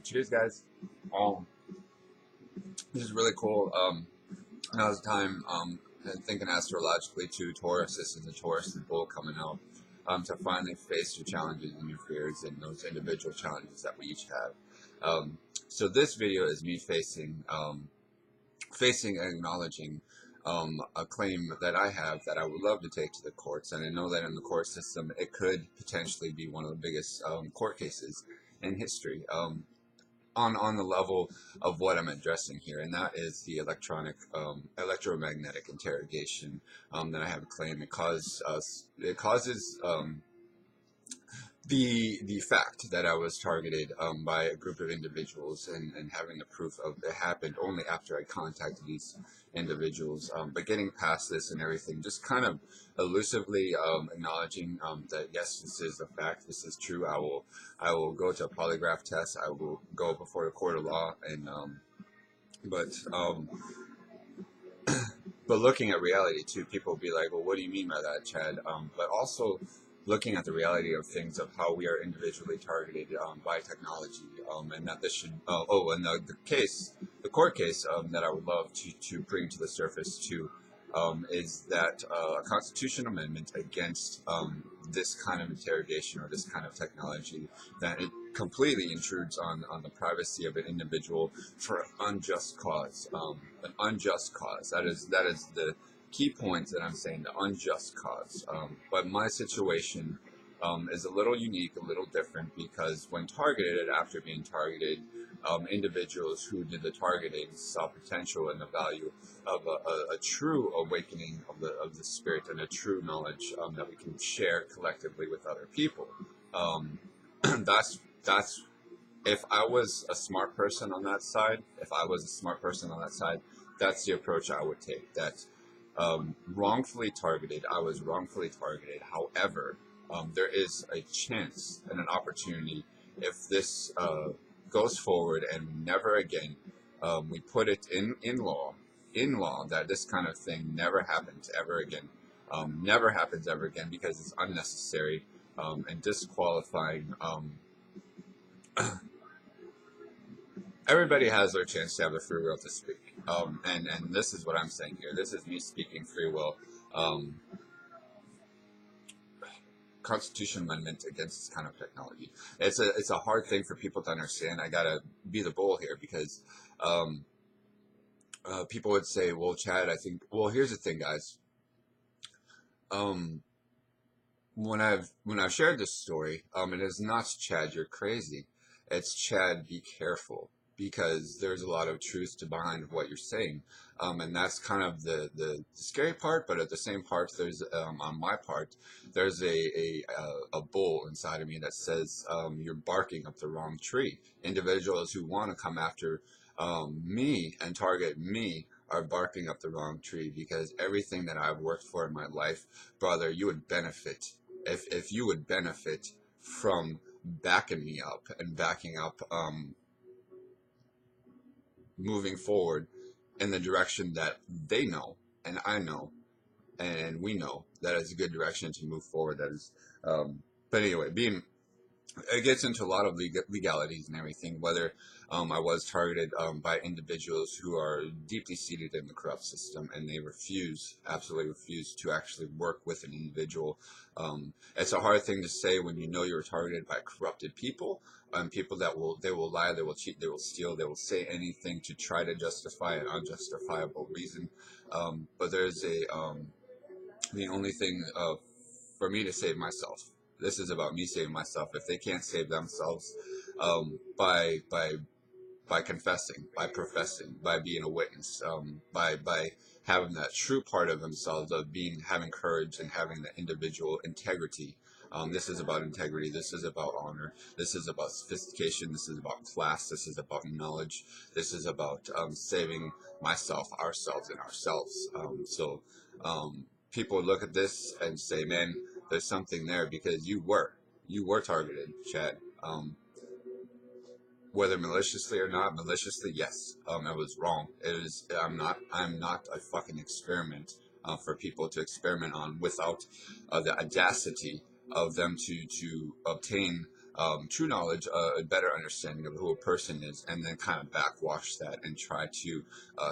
Cheers, guys. Um, this is really cool. Now is the time. Thinking astrologically to Taurus. This is the Taurus and Bull coming out. To finally face your challenges and your fears and those individual challenges that we each have. So this video is me facing and acknowledging a claim that I have that I would love to take to the courts, and I know that in the court system it could potentially be one of the biggest court cases in history. On the level of what I'm addressing here, and that is the electromagnetic interrogation that I have a claim. It causes the fact that I was targeted by a group of individuals, and having the proof of it happened only after I contacted these individuals. But getting past this and everything, just kind of elusively acknowledging that yes, this is a fact, this is true. I will go to a polygraph test. I will go before a court of law, and but but looking at reality too, people will be like, well, what do you mean by that, Chad? But also looking at the reality of things, of how we are individually targeted by technology, and that this should, and the court case that I would love to bring to the surface too, is that a constitutional amendment against this kind of interrogation or this kind of technology, that it completely intrudes on the privacy of an individual for an unjust cause. An unjust cause. That is the key points that I'm saying, the unjust cause. But my situation is a little unique, a little different, because when targeted, after being targeted, individuals who did the targeting saw potential in the value of a true awakening of the spirit, and a true knowledge that we can share collectively with other people. That's if I was a smart person on that side, that's the approach I would take. That wrongfully targeted. I was wrongfully targeted. However, there is a chance and an opportunity, if this goes forward and never again, we put it in law, that this kind of thing never happens ever again. Never happens ever again, because it's unnecessary and disqualifying. Everybody has their chance to have the free will to speak. And this is what I'm saying here. This is me speaking free will. Constitution amendment against this kind of technology. It's a hard thing for people to understand. I gotta be the bull here, because people would say, well, Chad, I think, well, here's the thing, guys. When I've shared this story, it is not Chad, you're crazy. It's Chad, be careful, because there's a lot of truth behind what you're saying, and that's kind of the scary part. But at the same part, there's on my part, there's a bull inside of me that says, you're barking up the wrong tree. Individuals who want to come after me and target me are barking up the wrong tree, because everything that I've worked for in my life, brother, you would benefit if you would benefit from backing me up and backing up moving forward in the direction that they know and I know and we know that is a good direction to move forward. That is, but anyway, it gets into a lot of legalities and everything, whether I was targeted by individuals who are deeply seated in the corrupt system, and they absolutely refuse to actually work with an individual. It's a hard thing to say when you know you're targeted by corrupted people, people that they will lie, they will cheat, they will steal, they will say anything to try to justify an unjustifiable reason. But there's the only thing for me to save myself. This is about me saving myself. If they can't save themselves by confessing, by professing, by being a witness, by having that true part of themselves, of having courage and having the individual integrity. This is about integrity. This is about honor. This is about sophistication. This is about class. This is about knowledge. This is about saving myself, ourselves, and ourselves. So people look at this and say, man, there's something there, because you were targeted, Chad. Whether maliciously or not, maliciously, yes. I was wrong. I'm not a fucking experiment for people to experiment on without the audacity of them to obtain true knowledge, a better understanding of who a person is, and then kind of backwash that and try to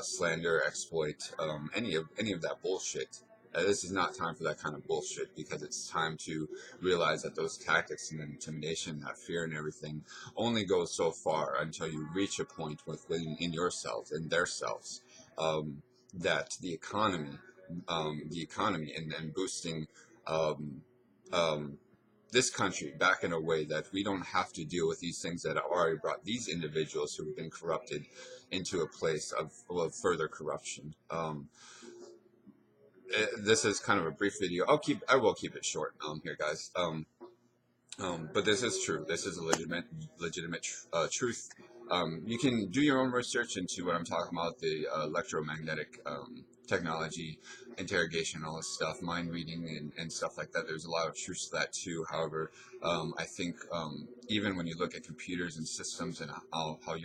slander, exploit any of that bullshit. This is not time for that kind of bullshit, because it's time to realize that those tactics and intimidation, that fear and everything, only goes so far until you reach a point within in yourselves and their selves, that the economy, and boosting um, um, this country back in a way that we don't have to deal with these things that have already brought these individuals who have been corrupted into a place of further corruption. This is kind of a brief video. I will keep it short here, guys. But this is true. This is a legitimate truth. You can do your own research into what I'm talking about, the electromagnetic technology, interrogation, all this stuff, mind reading, and stuff like that. There's a lot of truth to that too. However, I think even when you look at computers and systems and how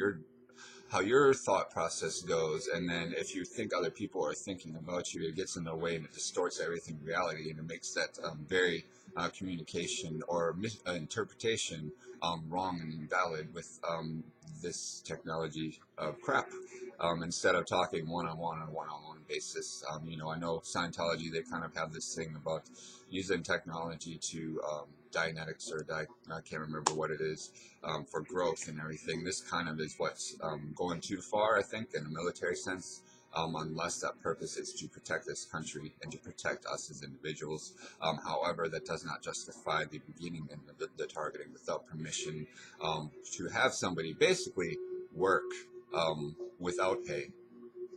your thought process goes, and then if you think other people are thinking about you, it gets in the way and it distorts everything reality, and it makes that very communication or interpretation wrong and invalid with this technology crap. Instead of talking one-on-one on a one-on-one basis, I know Scientology, they kind of have this thing about using technology to Dianetics, or I can't remember what it is, for growth and everything. This kind of is what's going too far, I think, in a military sense, unless that purpose is to protect this country and to protect us as individuals. However, that does not justify the beginning and the targeting without permission, to have somebody basically work without pay,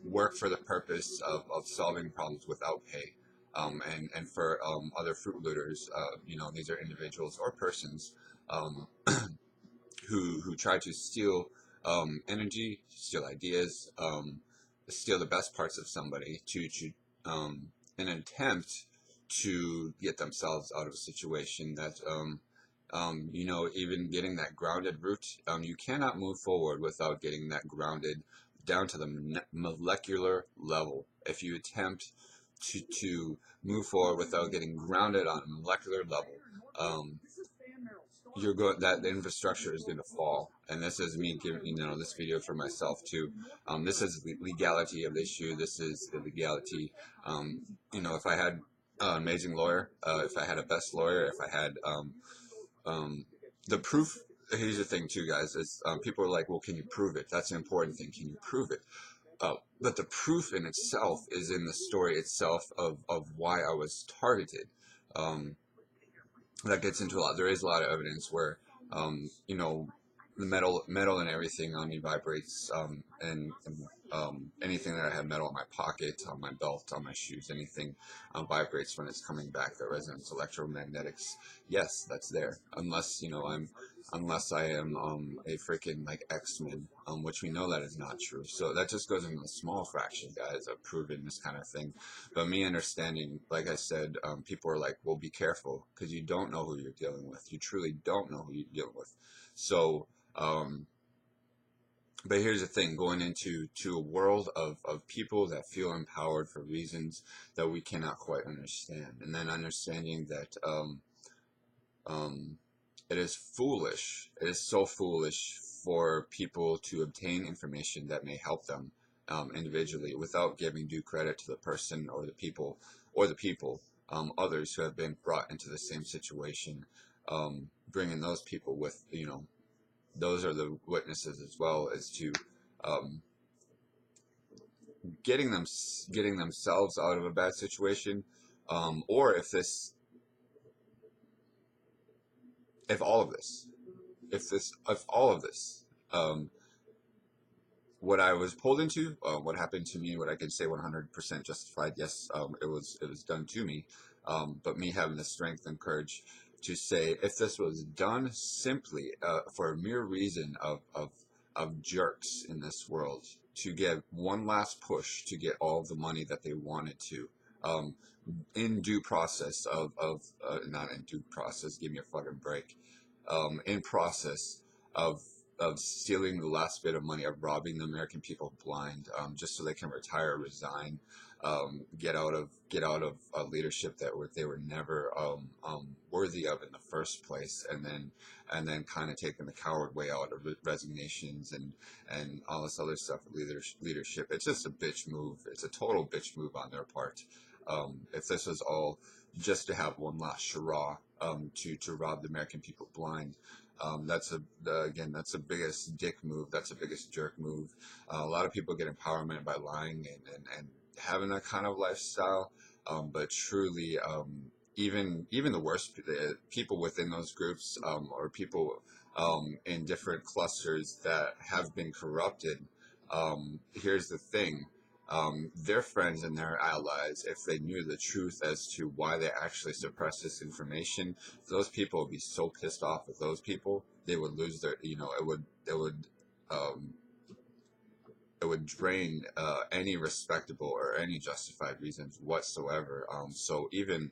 work for the purpose of solving problems without pay. And for other fruit looters, these are individuals or persons um, who try to steal energy, steal ideas, steal the best parts of somebody to in an attempt to get themselves out of a situation that even getting that grounded root, you cannot move forward without getting that grounded down to the molecular level. If you attempt to move forward without getting grounded on a molecular level, you're going that the infrastructure is going to fall. And this is me giving this video for myself too. This is the legality of the issue. This is the legality. If I had an amazing lawyer, if I had a best lawyer, if I had the proof. Here's the thing too, guys, is people are like, well, can you prove it? That's an important thing. Can you prove it? But the proof in itself is in the story itself of why I was targeted. That gets into a lot. There is a lot of evidence where, the metal and everything on me vibrates, and anything that I have metal in my pocket, on my belt, on my shoes, anything vibrates when it's coming back. That resonance, electromagnetics, yes, that's there. Unless I am a freaking like X-Men, which we know that is not true. So that just goes into a small fraction, guys, of proving this kind of thing. But me understanding, like I said, people are like, well, be careful, because you don't know who you're dealing with. You truly don't know who you're dealing with. So, but here's the thing, going into a world of people that feel empowered for reasons that we cannot quite understand. And then understanding that it is foolish. It is so foolish for people to obtain information that may help them individually without giving due credit to the person or the people, others who have been brought into the same situation, bringing those people with, those are the witnesses as well, as to getting themselves out of a bad situation, or if all of this, what I was pulled into, what happened to me, what I can say 100% justified, yes, it was done to me, but me having the strength and courage to say, if this was done simply for a mere reason of jerks in this world to get one last push to get all the money that they wanted to, in due process not in due process, give me a fucking break, in process of stealing the last bit of money, of robbing the American people blind, just so they can retire, resign, get out of leadership that they were never worthy of in the first place, and then kind of taking the coward way out of resignations and all this other stuff with leadership. It's just a bitch move. It's a total bitch move on their part. If this was all just to have one last hurrah, to rob the American people blind, again, that's the biggest dick move. That's the biggest jerk move. A lot of people get empowerment by lying and having that kind of lifestyle. But truly, even the worst people within those groups, or people in different clusters that have been corrupted. Here's the thing. Their friends and their allies, if they knew the truth as to why they actually suppressed this information, those people would be so pissed off with those people, they would lose their, um, it would drain any respectable or any justified reasons whatsoever. So even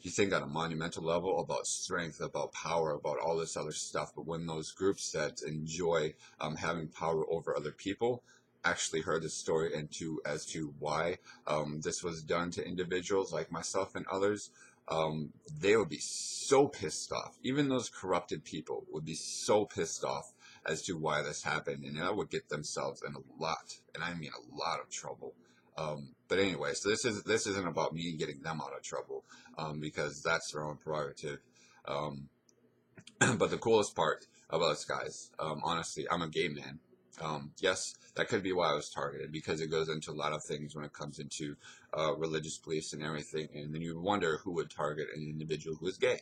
you think on a monumental level about strength, about power, about all this other stuff, but when those groups that enjoy having power over other people actually heard the story as to why this was done to individuals like myself and others, they would be so pissed off. Even those corrupted people would be so pissed off as to why this happened, and that would get themselves in a lot, and I mean a lot of trouble. But anyway, so this isn't about me getting them out of trouble, because that's their own prerogative. Um, but the coolest part about this, guys, honestly, I'm a gay man. Yes, that could be why I was targeted, because it goes into a lot of things when it comes into religious beliefs and everything, and then you wonder who would target an individual who is gay.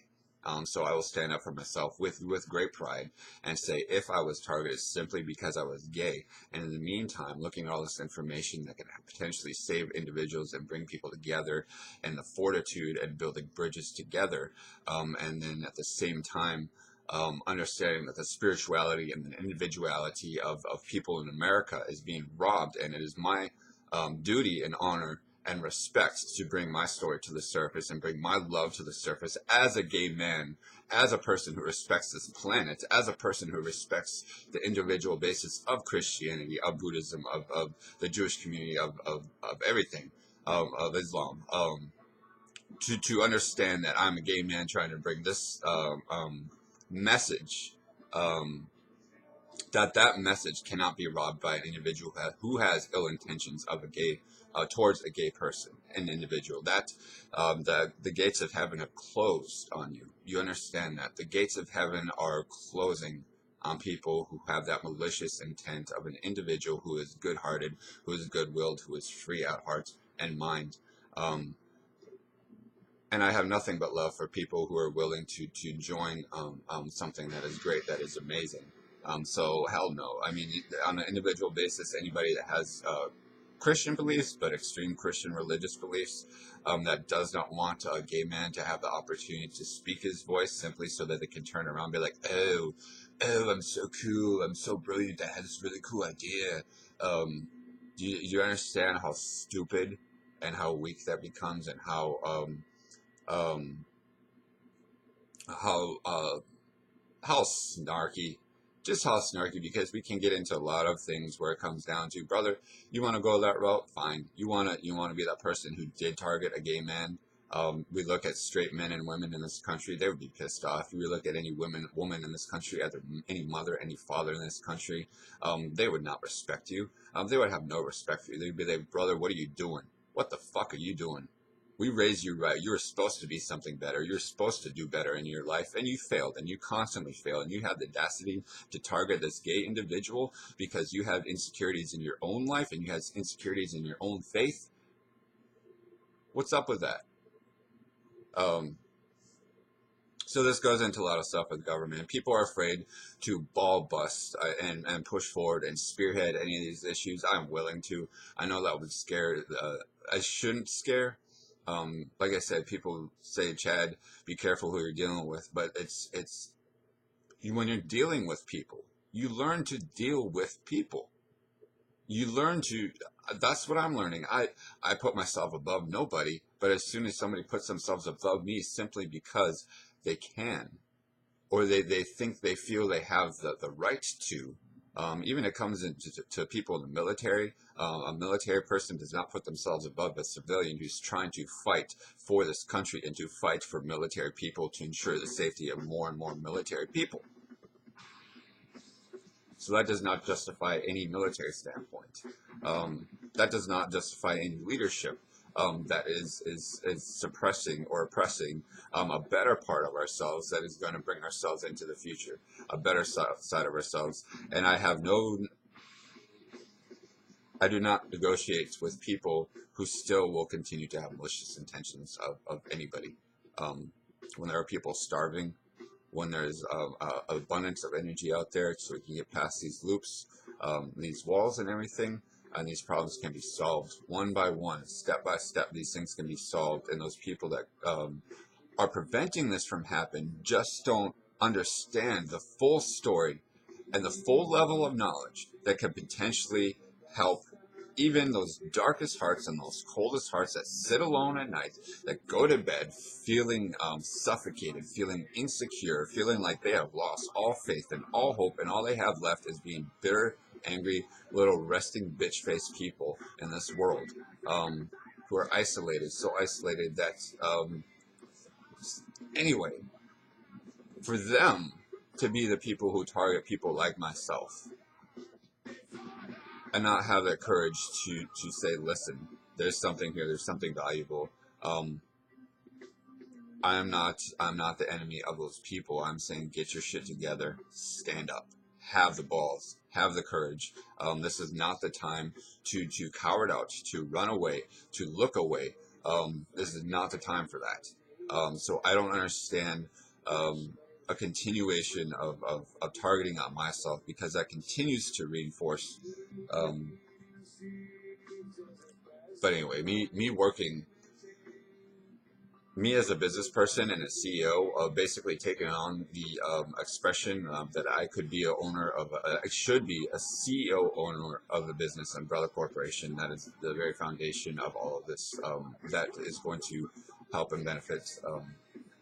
So I will stand up for myself with great pride and say, if I was targeted simply because I was gay, and in the meantime, looking at all this information that can potentially save individuals and bring people together, and the fortitude and building bridges together, and then at the same time, understanding that the spirituality and the individuality of people in America is being robbed, and it is my duty and honor and respect to bring my story to the surface and bring my love to the surface as a gay man, as a person who respects this planet, as a person who respects the individual basis of Christianity, of Buddhism, of the Jewish community, of everything, of Islam. To understand that I'm a gay man trying to bring this message, um, that message cannot be robbed by an individual who has ill intentions of a gay towards a gay person, an individual. That the gates of heaven have closed on you. You understand that the gates of heaven are closing on people who have that malicious intent of an individual who is good-hearted, who is good-willed, who is free at heart and mind. Um, and I have nothing but love for people who are willing to join something that is great, that is amazing. So hell no. I mean, on an individual basis, anybody that has Christian beliefs, but extreme Christian religious beliefs, that does not want a gay man to have the opportunity to speak his voice simply so that they can turn around and be like, oh, I'm so cool, I'm so brilliant, I had this really cool idea. Do you understand how stupid and how weak that becomes, and um, how how snarky, just how snarky, because we can get into a lot of things where it comes down to, brother, you want to go that route, fine. You want to be that person who did target a gay man. We look at straight men and women in this country, they would be pissed off. We look at any woman in this country, either any mother, any father in this country, they would not respect you. They would have no respect for you. They'd be like, brother, what are you doing? What the fuck are you doing? We raised you right. You were supposed to be something better. You're supposed to do better in your life, and you failed, and you constantly fail, and you have the audacity to target this gay individual because you have insecurities in your own life and you have insecurities in your own faith. What's up with that? Um, so this goes into a lot of stuff with government. People are afraid to ball bust and push forward and spearhead any of these issues. I'm willing to. I know that would scare. I shouldn't scare. Like I said, people say, Chad, be careful who you're dealing with. But it's when you're dealing with people, you learn to deal with people. You learn to. That's what I'm learning. I put myself above nobody, but as soon as somebody puts themselves above me simply because they can, or they think they feel they have the right to, Even it comes to people in the military. A military person does not put themselves above a civilian who's trying to fight for this country and to fight for military people to ensure the safety of more and more military people. So that does not justify any military standpoint. That does not justify any leadership that is suppressing or oppressing a better part of ourselves that is going to bring ourselves into the future, a better side of ourselves. And I do not negotiate with people who still will continue to have malicious intentions of anybody. When there are people starving, when there's abundance of energy out there so we can get past these loops, these walls and everything, and these problems can be solved one by one, step by step. These things can be solved, and those people that are preventing this from happening just don't understand the full story and the full level of knowledge that could potentially help even those darkest hearts and those coldest hearts that sit alone at night, that go to bed feeling suffocated, feeling insecure, feeling like they have lost all faith and all hope, and all they have left is being bitter, angry, little resting bitch-faced people in this world, who are isolated, so isolated that, anyway, for them to be the people who target people like myself, and not have that courage to say, listen, there's something here, there's something valuable. I'm not the enemy of those people. I'm saying get your shit together, stand up, have the balls, have the courage. This is not the time to coward out, to run away, to look away. This is not the time for that. So I don't understand a continuation of targeting on myself, because that continues to reinforce. But anyway, me as a business person and a CEO, basically taking on the expression that I could be I should be a CEO owner of a business umbrella corporation. That is the very foundation of all of this. That is going to help and benefit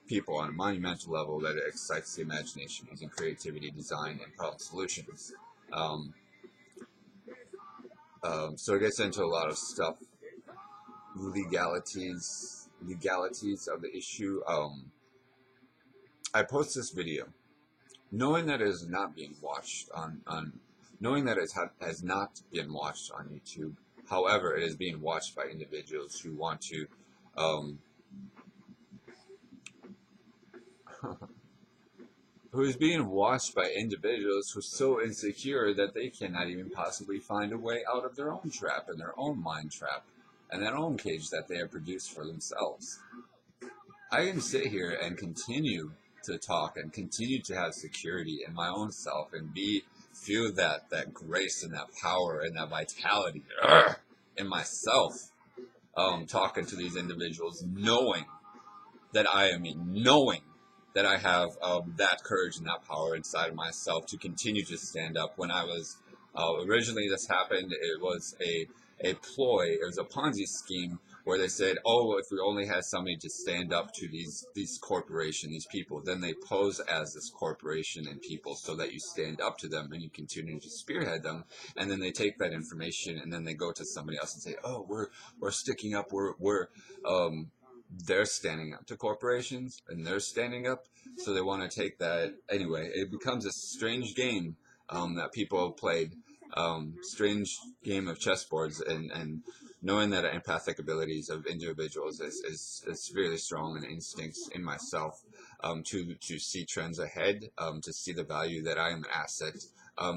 people on a monumental level, that excites the imagination using creativity, design, and problem solutions. So it gets into a lot of stuff, legalities of the issue. I post this video knowing that it is not being watched knowing that it has not been watched on YouTube. However, it is being watched by individuals who want to who is being watched by individuals who are so insecure that they cannot even possibly find a way out of their own trap and their own mind trap and their own cage that they have produced for themselves. I can sit here and continue to talk and continue to have security in my own self and feel that grace and that power and that vitality in myself, talking to these individuals, knowing that knowing that I have that courage and that power inside of myself to continue to stand up. When I was originally this happened, it was a ploy, it was a Ponzi scheme where they said, oh, if we only had somebody to stand up to these corporations, these people, then they pose as this corporation and people so that you stand up to them and you continue to spearhead them, and then they take that information and then they go to somebody else and say, oh, we're sticking up, they're standing up to corporations and they're standing up, so they want to take that. Anyway, it becomes a strange game that people have played, strange game of chessboards, and knowing that empathic abilities of individuals is really strong, and instincts in myself to see trends ahead, to see the value that I am an asset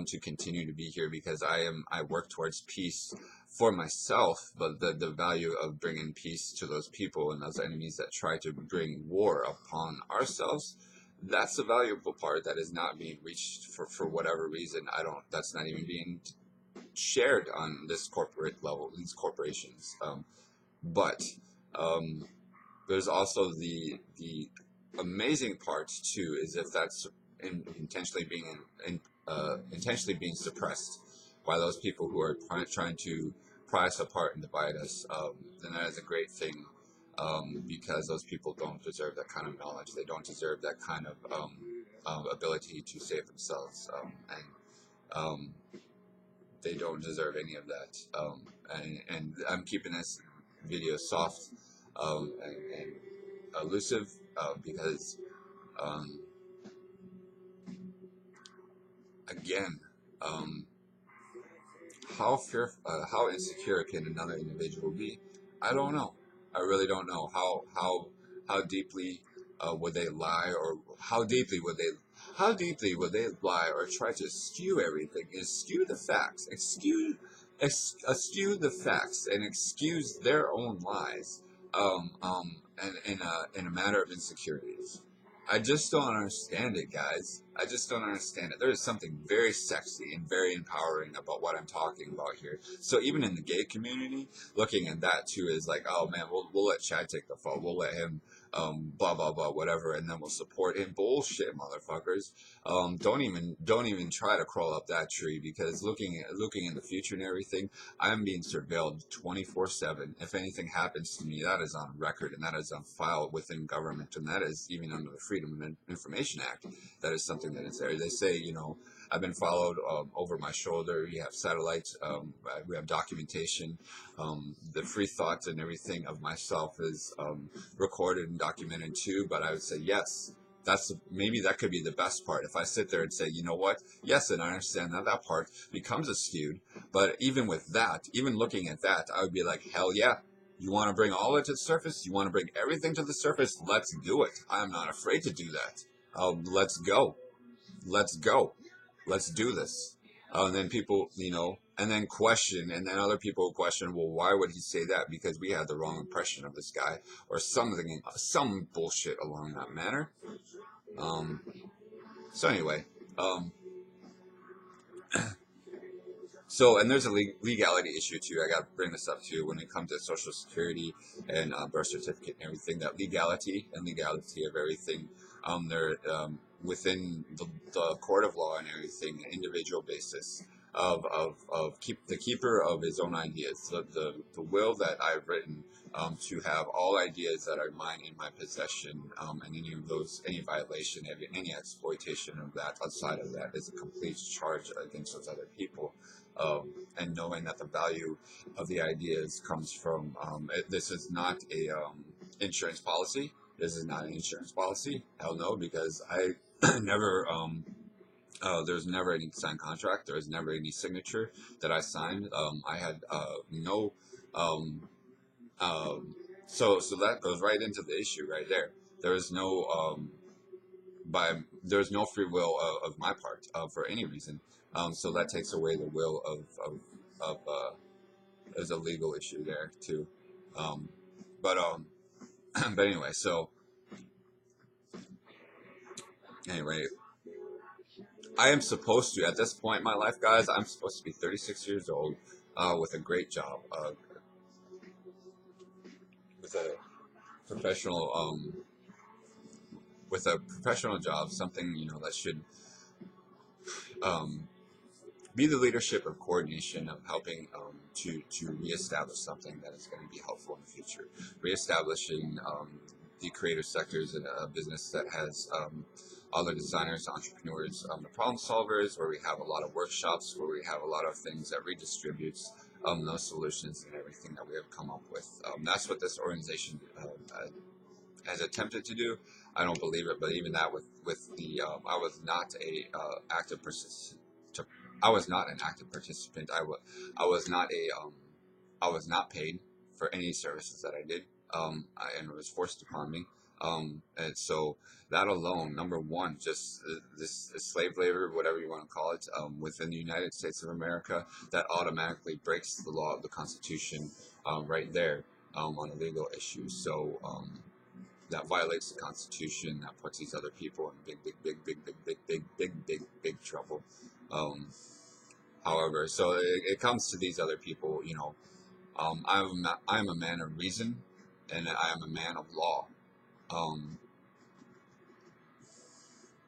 to continue to be here, because I work towards peace for myself, but the value of bringing peace to those people and those enemies that try to bring war upon ourselves, that's the valuable part that is not being reached for whatever reason. That's not even being shared on this corporate level, these corporations. But there's also the amazing part too, is if that's intentionally being suppressed by those people who are trying to pry us apart and divide us, then that is a great thing, because those people don't deserve that kind of knowledge. They don't deserve that kind of ability to save themselves. And Um, they don't deserve any of that. And I'm keeping this video soft and elusive because, um, again, um, how insecure can another individual be? I don't know. I really don't know how deeply would they lie, or how deeply would they lie or try to skew everything and skew the facts, skew the facts and excuse their own lies, and in a matter of insecurities. I just don't understand it, guys. I just don't understand it. There is something very sexy and very empowering about what I'm talking about here. So even in the gay community, looking at that too is like, oh man, we'll let Chad take the fall. We'll let him, blah blah blah, whatever, and then we'll support him. Bullshit, motherfuckers. Don't even try to crawl up that tree, because looking in the future and everything, I'm being surveilled 24/7. If anything happens to me, that is on record and that is on file within government, and that is even under the Freedom of Information Act. That is something that is there. They say, I've been followed over my shoulder. We have satellites. We have documentation. The free thoughts and everything of myself is recorded and documented too. But I would say yes. Maybe that could be the best part. If I sit there and say, you know what? Yes, and I understand that part becomes skewed. But even with that, even looking at that, I would be like, hell yeah. You want to bring all it to the surface? You want to bring everything to the surface? Let's do it. I'm not afraid to do that. Let's go. Let's go. Let's do this. And then people, and then question, and then other people question, well, why would he say that? Because we had the wrong impression of this guy, or something, some bullshit along that manner. So anyway, and there's a legality issue too. I got to bring this up too when it comes to Social Security and birth certificate and everything. That legality of everything. They're within the court of law and everything, an individual basis of keep the keeper of his own ideas. The will that I've written to have all ideas that are mine in my possession, and any violation, any exploitation of that outside of that is a complete charge against those other people. And knowing that the value of the ideas comes from this is not a insurance policy. This is not an insurance policy. Hell no, because I never there's never any signed contract. There was never any signature that I signed. I had no so that goes right into the issue right there. There is no there's no free will of my part for any reason. So that takes away the will of there's a legal issue there too. Um, but but anyway, I am supposed to, at this point in my life, guys, I'm supposed to be 36 years old with a great job, with a professional job, something that should be the leadership of coordination of helping to reestablish something that is going to be helpful in the future, reestablishing the creative sectors in a business that has all the designers, entrepreneurs, the problem solvers, where we have a lot of workshops, where we have a lot of things that redistributes those solutions and everything that we have come up with. That's what this organization has attempted to do. I don't believe it, but even that with the I was not a active participant. I was not an active participant. I was not I was not paid for any services that I did, and it was forced upon me. And so that alone, number one, just this slave labor, whatever you want to call it, within the United States of America, that automatically breaks the law of the Constitution right there on a legal issue. So that violates the Constitution. That puts these other people in big trouble. However, so it comes to these other people. I'm a man of reason, and I am a man of law.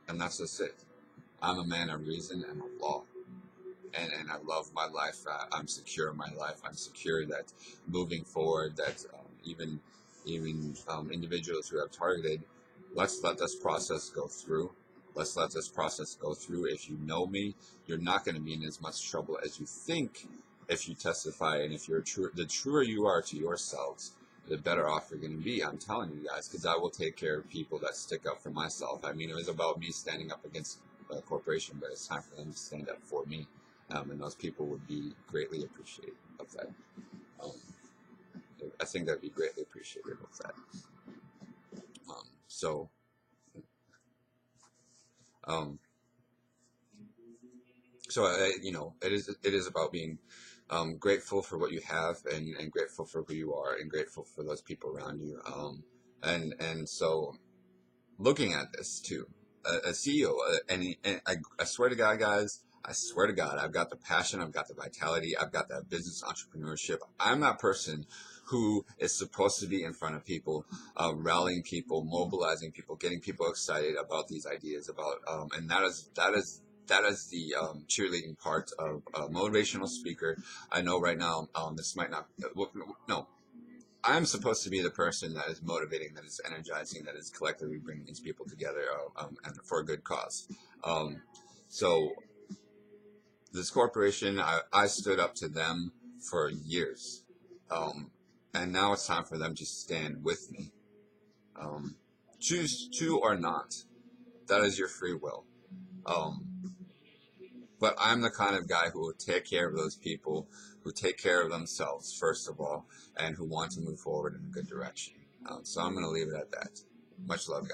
And that's just it. I'm a man of reason and of law, and I love my life. I'm secure in my life. I'm secure that moving forward, that even individuals who have targeted, let's let this process go through. Let's let this process go through. If you know me, you're not going to be in as much trouble as you think if you testify. And if you're the truer you are to yourselves, the better off you're going to be. I'm telling you guys, because I will take care of people that stick up for myself. I mean, it was about me standing up against a corporation, but it's time for them to stand up for me. And those people would be greatly appreciative of that. Um, I think that'd be greatly appreciative of that. So, um, it is about being grateful for what you have, and grateful for who you are, and grateful for those people around you. And so looking at this too, a CEO, and I swear to God, guys, I swear to God, I've got the passion, I've got the vitality, I've got that business entrepreneurship. I'm that person who is supposed to be in front of people, rallying people, mobilizing people, getting people excited about these ideas, and that is the cheerleading part of a motivational speaker. I know right now, this might not, no, I'm supposed to be the person that is motivating, that is energizing, that is collectively bringing these people together, and for a good cause. So this corporation, I stood up to them for years, and now it's time for them to stand with me. Choose to or not, that is your free will. Um, but I'm the kind of guy who will take care of those people, who take care of themselves first of all, and who want to move forward in a good direction. So I'm going to leave it at that. Much love, guys.